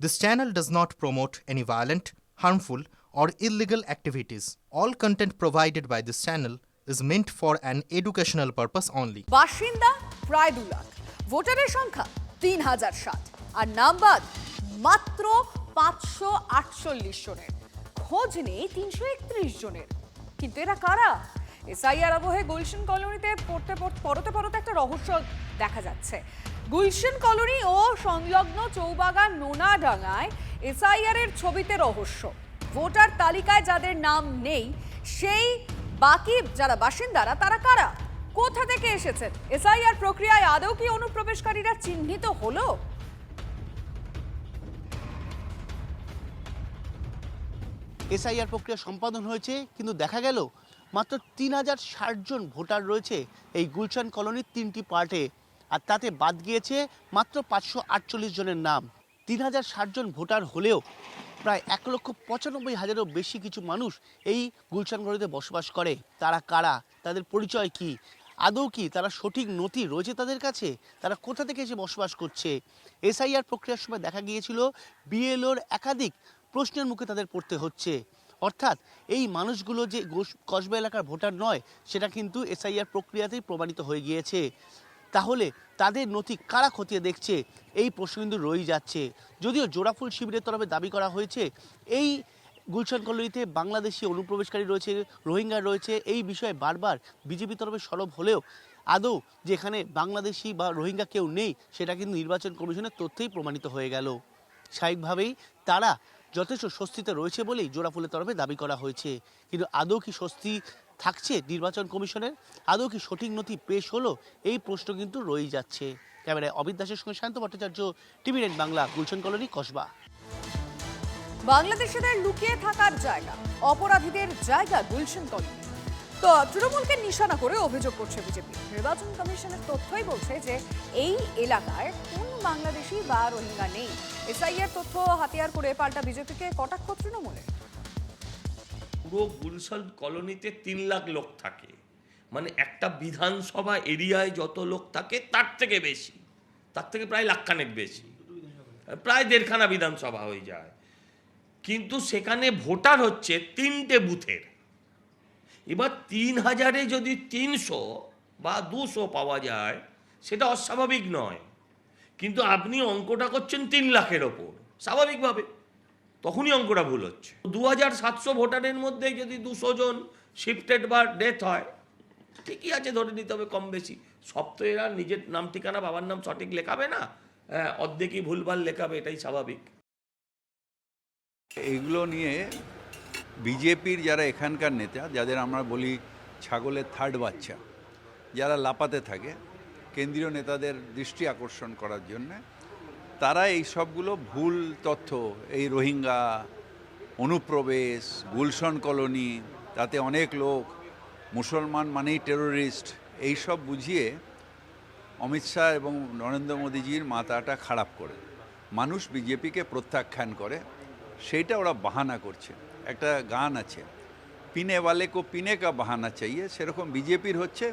This channel does not promote any violent, harmful, or illegal activities. All content provided by this channel is meant for an educational purpose only. বাসিন্দা প্রায় 2 লাখ, ভোটারের সংখ্যা 3060 আর নামবাদ মাত্র 548 জনের। খোঁজ নেই 331 জনের। কিন্তু এরা কারা? এসআইআর আবহে গুলশান কলোনিতে পরতে একটা রহস্য দেখা যাচ্ছে। গুলশান কলোনি ও সংলগ্ন চৌবাগান নোনাডাঙ্গায় এসআইআর এর ছবিতে রহস্য। ভোটার তালিকায় যাদের নাম নেই, সেই বাকি যারা বাসিন্দারা তারা কারা, কোথা থেকে এসেছেন? এসআইআর প্রক্রিয়ায় আদৌ কি অনুপ্রবেশকারীরা চিহ্নিত হলো? এসআইআর প্রক্রিয়া সম্পাদন হয়েছে, কিন্তু দেখা গেল মাত্র 3060 জন ভোটার রয়েছে এই গুলশান কলোনির 3টি পার্টে, আর তাতে বাদ গিয়েছে মাত্র 548 জনের নাম। 3060 জন ভোটার হলেও প্রায় 1,95,000-এরও বেশি কিছু মানুষ এই গুলশান কলোনিতে বসবাস করে। তারা কারা, তাদের পরিচয় কি, আদৌ কি তারা সঠিক নথি রয়েছে তাদের কাছে, তারা কোথা থেকে এসে বসবাস করছে? এসআইআর প্রক্রিয়ার সময় দেখা গিয়েছিল বিএলওর একাধিক প্রশ্নের মুখে তাদের পড়তে হচ্ছে। অর্থাৎ এই মানুষগুলো যে কসবা এলাকার ভোটার নয়, সেটা কিন্তু এসআইআর প্রক্রিয়াতেই প্রমাণিত হয়ে গিয়েছে। তাহলে তাদের নথি কারা খতিয়ে দেখছে, এই প্রশ্ন কিন্তু রয়েই যাচ্ছে। যদিও জোড়াফুল শিবিরের তরফে দাবি করা হয়েছে এই গুলশান কলোনিতে বাংলাদেশি অনুপ্রবেশকারী রয়েছে, রোহিঙ্গা রয়েছে, এই বিষয়ে বারবার বিজেপি তরফে সরব হলেও আদৌ যেখানে বাংলাদেশি বা রোহিঙ্গা কেউ নেই, সেটা কিন্তু নির্বাচন কমিশনের তথ্যেই প্রমাণিত হয়ে গেল। স্বাভাবিকভাবেই তারা যথেষ্ট স্বস্তিতে রয়েছে বলেই জোড়াফুলের তরফে দাবি করা হয়েছে। কিন্তু আদৌ কি স্বস্তি থাকছে নির্বাচন কমিশনের? আদৌ কি সঠিক নথি পেশ হলো? এই প্রশ্ন কিন্তু রয়েই যাচ্ছে। ক্যামেরায় অমিত দাসের সঙ্গে শান্ত ভট্টাচার্য, টিভি9 বাংলা, গুলশান কলোনি, কসবা। বাংলাদেশিদের লুকিয়ে থাকার জায়গা, অপরাধীদের জায়গা গুলশান কলোনি। তো তৃণমূলকে নিশানা করে অভিযোগ করছে বিজেপি। নির্বাচন কমিশনের তথ্যই বলছে যে এই এলাকায় কোন বাংলাদেশি বা রোহিঙ্গা নেই। এসআইআর তথ্য হাতিয়ার করে পাল্টা বিজেপিকে কটাক্ষ তৃণমূলের। পুরো গুলশান কলোনিতে 3 লাখ লোক থাকে, মানে একটা বিধানসভা এরিয়ায় যত লোক থাকে তার থেকে বেশি, তার থেকে প্রায় লাখখানেক বেশি, প্রায় 1.5খানা বিধানসভা হয়ে যায়। কিন্তু সেখানে ভোটার হচ্ছে 3টে বুথের। এবার 3000-এ যদি 300 বা 200 পাওয়া যায়, সেটা অস্বাভাবিক নয়। কিন্তু আপনি অঙ্কটা করছেন 3 লাখের ওপর, স্বাভাবিকভাবে তখনই অঙ্কটা ভুল হচ্ছে। 2700 ভোটারের মধ্যে যদি 200 জন শিফটেড বা ডেথ হয়, ঠিকই আছে, ধরে নিতে হবে কম বেশি। সব তো এরা নিজের নাম ঠিকানা বাবার নাম সঠিক লেখাবে না, অর্ধেকই ভুলভাল লেখাবে, এটাই স্বাভাবিক। এইগুলো নিয়ে বিজেপির যারা এখানকার নেতা, যাদের আমরা বলি ছাগলের থার্ড বাচ্চা, যারা লাপাতে থাকে কেন্দ্রীয় নেতাদের দৃষ্টি আকর্ষণ করার জন্যে, তারা এই সবগুলো ভুল তথ্য, এই রোহিঙ্গা, অনুপ্রবেশ, গুলশান কলোনি, তাতে অনেক লোক, মুসলমান মানেই টেরোরিস্ট, এইসব বুঝিয়ে অমিত শাহ এবং নরেন্দ্র মোদীজির মাথাটা খারাপ করে মানুষ বিজেপিকে প্রত্যাখ্যান করে। সেইটা ওরা বাহানা করছে। একটা গান আছে, পিনে ওয়ালে কো পিনে কা বাহানা চাইয়ে, সেরকম বিজেপির হচ্ছে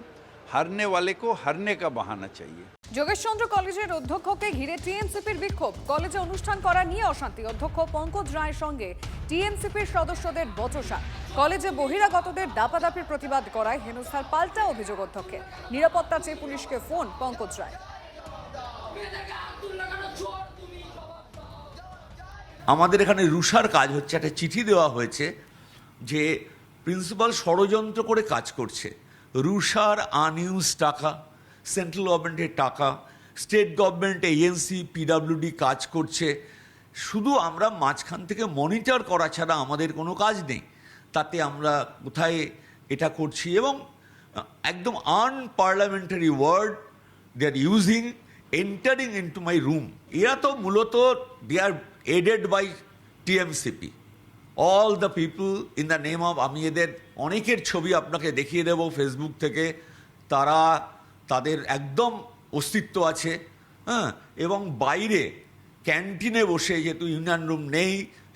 হারনে ওয়ালে কো হারনে কা বাহানা চাইয়ে। যোগেশচন্দ্র কলেজের অধ্যক্ষকে ঘিরে টিএমসিপির বিক্ষোভ। কলেজে অনুষ্ঠান করা নিয়ে অশান্তি। অধ্যক্ষ পঙ্কজ রায়ের সঙ্গে টিএমসিপির সদস্যদের বচসা। কলেজে বহিরাগতদের দাপাদাপির প্রতিবাদ করায় হেনস্থার পাল্টা অভিযোগ অধ্যক্ষের। নিরাপত্তা চেয়ে পুলিশকে ফোন পঙ্কজ রায়। আমাদের এখানে রুষার কাজ হচ্ছে, একটা চিঠি দেওয়া হয়েছে যে প্রিন্সিপাল ষড়যন্ত্র করে কাজ করছে। রুষার আনইউজ টাকা, সেন্ট্রাল গভর্নমেন্টের টাকা, স্টেট গভর্নমেন্ট, এএনসি, পিডাব্লিউডি কাজ করছে। শুধু আমরা মাঝখান থেকে মনিটর করা ছাড়া আমাদের কোনো কাজ নেই। তাতে আমরা কোথায় এটা করছি, এবং একদম unparliamentary word they are using, entering into my room. এরা তো মূলত দে আর aided by TMCP, all the people in the name of, আমি এদের অনেকের ছবি আপনাকে দেখিয়ে দেব ফেসবুক থেকে, তারা তাদের একদম অস্তিত্ব আছে। এবং বাইরে ক্যান্টিনে বসে, যেহেতু ইউনিয়ন রুম নেই,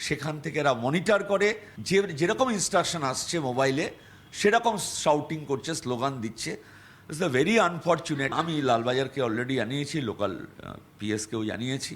সেখান থেকে এরা মনিটর করে, যেরকম ইনস্ট্রাকশন আসছে মোবাইলে সেরকম শাউটিং করছে, স্লোগান দিচ্ছে। It's very unfortunate. আমি লালবাজারকে অলরেডি জানিয়েছি, লোকাল পিএসকেও জানিয়েছি।